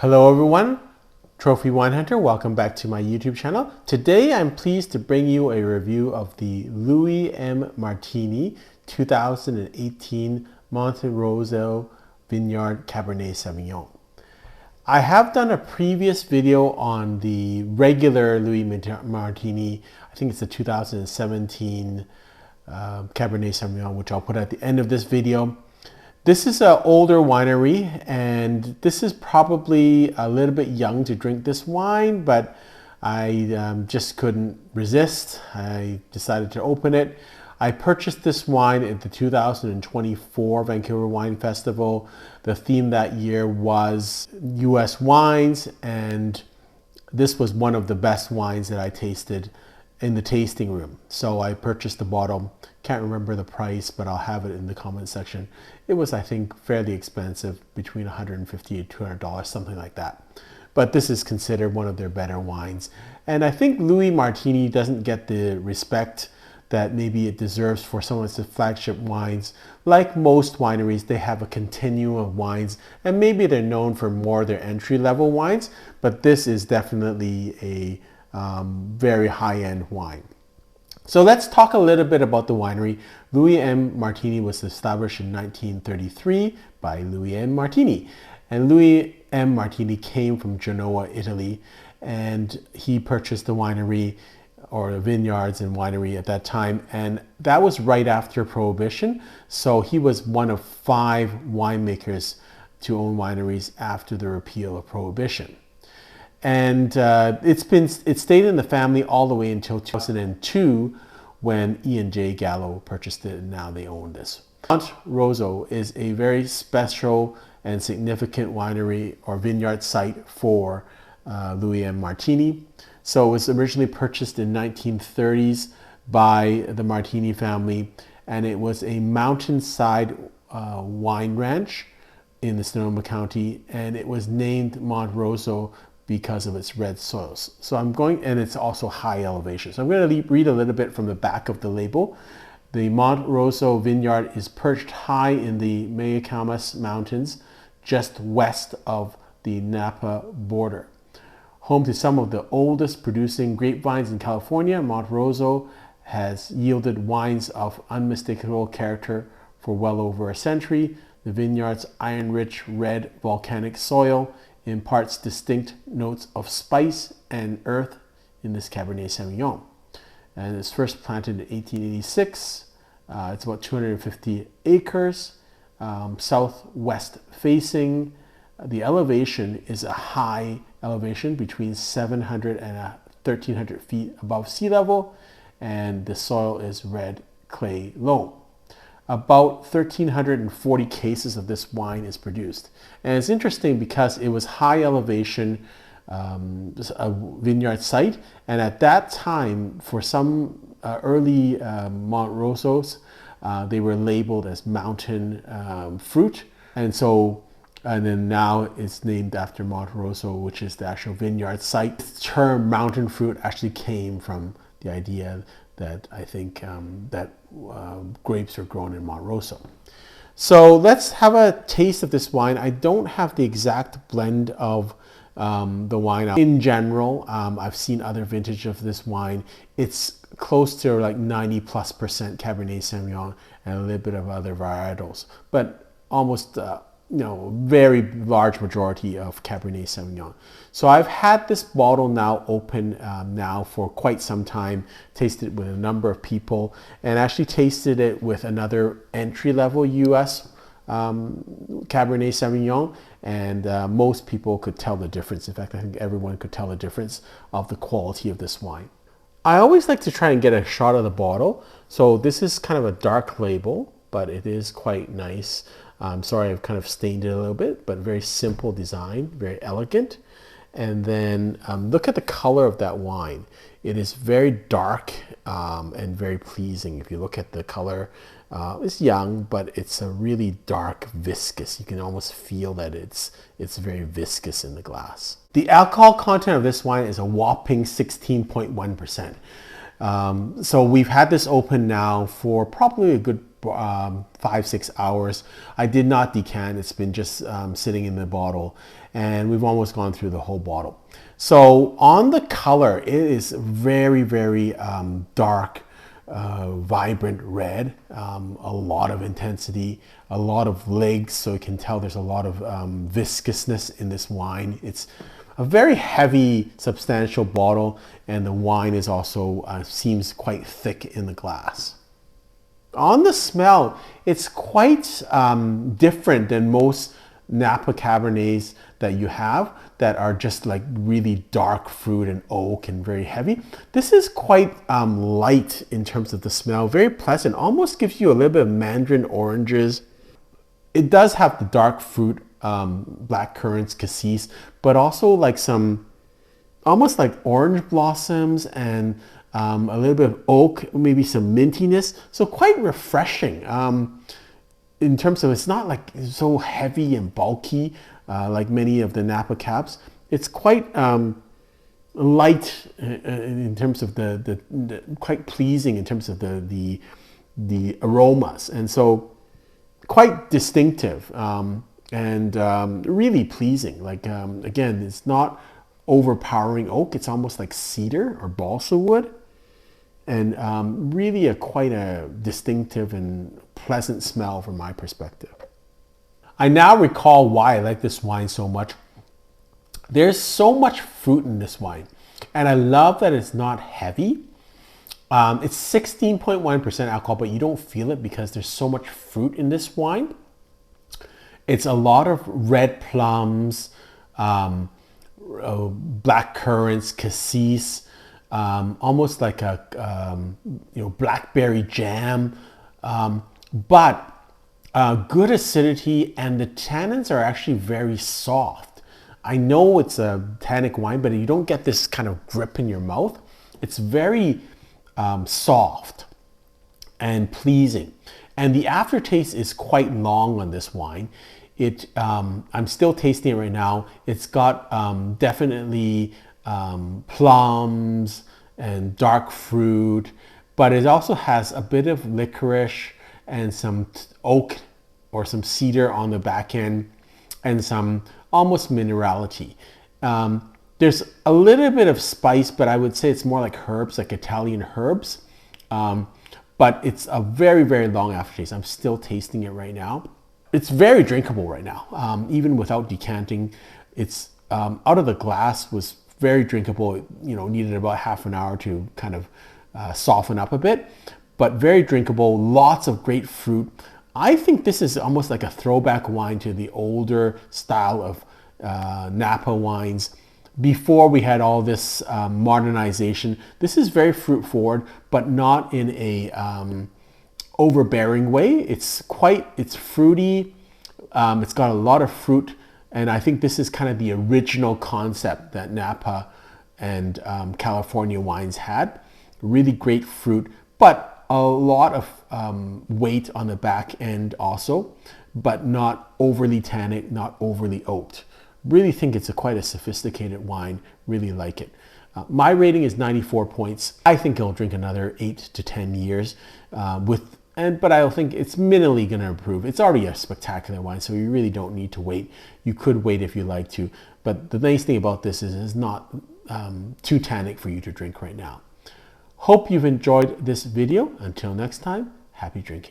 Hello everyone, Trophy Wine Hunter, welcome back to my YouTube channel. Today I'm pleased to bring you a review of the Louis M Martini 2018 Monte Rosso Vineyard Cabernet Sauvignon. I have done a previous video on the regular Louis Martini, I think it's the 2017 Cabernet Sauvignon, which I'll put at the end of this video. This is an older winery, and this is probably a little bit young to drink this wine, but I just couldn't resist. I decided to open it. I purchased this wine at the 2024 Vancouver Wine Festival. The theme that year was US wines, and this was one of the best wines that I tasted in the tasting room. So I purchased the bottle. Can't remember the price, but I'll have it in the comment section. It was, I think, fairly expensive, between $150 and $200, something like that. But this is considered one of their better wines. And I think Louis Martini doesn't get the respect that maybe it deserves for some of its flagship wines. Like most wineries, they have a continuum of wines, and maybe they're known for more of their entry-level wines, but this is definitely a very high-end wine. So let's talk a little bit about the winery. Louis M Martini was established in 1933 by Louis M Martini. And Louis M Martini came from Genoa, Italy, and he purchased the winery, or the vineyards and winery at that time, and that was right after Prohibition. So he was one of 5 winemakers to own wineries after the repeal of Prohibition. And it stayed in the family all the way until 2002, when E J Gallo purchased it, and now they own this. Monte Rosso is a very special and significant winery or vineyard site for Louis M Martini. So it was originally purchased in 1930s by the Martini family, and it was a mountainside wine ranch in the Sonoma County, and it was named Monte Rosso because of its red soils. So and it's also high elevation. So I'm going to read a little bit from the back of the label. The Monte Rosso vineyard is perched high in the Mayacamas Mountains, just west of the Napa border. Home to some of the oldest producing grapevines in California, Monte Rosso has yielded wines of unmistakable character for well over a century. The vineyard's iron-rich red volcanic soil imparts distinct notes of spice and earth in this Cabernet Sauvignon. And it's first planted in 1886. It's about 250 acres, southwest facing. The elevation is a high elevation between 700 and 1,300 feet above sea level, and the soil is red clay loam. About 1,340 cases of this wine is produced. And it's interesting because it was high elevation, a vineyard site, and at that time, for some early Monte Rossos, they were labeled as mountain fruit. And then now it's named after Monte Rosso, which is the actual vineyard site. The term mountain fruit actually came from the idea that I think grapes are grown in Monte Rosso. So let's have a taste of this wine. I don't have the exact blend of the wine. In general, I've seen other vintage of this wine. It's close to like 90+% Cabernet Sauvignon and a little bit of other varietals, but almost very large majority of Cabernet Sauvignon. So I've had this bottle now open now for quite some time, tasted it with a number of people, and actually tasted it with another entry-level US Cabernet Sauvignon, and most people could tell the difference. In fact, I think everyone could tell the difference of the quality of this wine. I always like to try and get a shot of the bottle. So this is kind of a dark label, but it is quite nice. I'm sorry, I've kind of stained it a little bit, but very simple design, very elegant. And then look at the color of that wine. It is very dark and very pleasing. If you look at the color, it's young, but it's a really dark, viscous. You can almost feel that it's very viscous in the glass. The alcohol content of this wine is a whopping 16.1%. So we've had this open now for probably a good 5-6 hours. I did not decant. It's been just sitting in the bottle, and we've almost gone through the whole bottle. So on the color, it is very, very dark, vibrant red, a lot of intensity, a lot of legs, so you can tell there's a lot of viscousness in this wine. It's a very heavy, substantial bottle, and the wine is also seems quite thick in the glass. On the smell, it's quite different than most Napa Cabernets that you have that are just like really dark fruit and oak and very heavy. This is quite light in terms of the smell, very pleasant, almost gives you a little bit of mandarin oranges. It does have the dark fruit, black currants, cassis, but also like some, almost like orange blossoms and a little bit of oak, maybe some mintiness. So quite refreshing. In terms of, it's not like so heavy and bulky like many of the Napa Cabs. It's quite light in terms of the quite pleasing in terms of the aromas, and so quite distinctive and really pleasing. Like again, it's not overpowering oak. It's almost like cedar or balsa wood, and really quite a distinctive and pleasant smell from my perspective. I now recall why I like this wine so much. There's so much fruit in this wine, and I love that it's not heavy. It's 16.1% alcohol, but you don't feel it because there's so much fruit in this wine. It's a lot of red plums, black currants, cassis, almost like a blackberry jam, but good acidity, and the tannins are actually very soft. I know it's a tannic wine, but you don't get this kind of grip in your mouth. It's very soft and pleasing, and the aftertaste is quite long on this wine. I'm still tasting it right now. It's got definitely plums and dark fruit, but it also has a bit of licorice and some oak or some cedar on the back end, and some almost minerality. There's a little bit of spice, but I would say it's more like herbs, like Italian herbs. But it's a very, very long aftertaste. I'm still tasting it right now. It's very drinkable right now, even without decanting. It's out of the glass was very drinkable. It, needed about half an hour to kind of soften up a bit, but very drinkable. Lots of great fruit. I think this is almost like a throwback wine to the older style of Napa wines before we had all this modernization. This is very fruit forward, but not in a overbearing way. It's fruity. It's got a lot of fruit, and I think this is kind of the original concept that Napa and California wines had. Really great fruit, but a lot of weight on the back end also, but not overly tannic, not overly oaked. Really think it's quite a sophisticated wine. Really like it. My rating is 94 points. I think it'll drink another 8 to 10 years but I think it's minimally going to improve. It's already a spectacular wine, so you really don't need to wait. You could wait if you like to, but the nice thing about this is it's not too tannic for you to drink right now. Hope you've enjoyed this video. Until next time, happy drinking.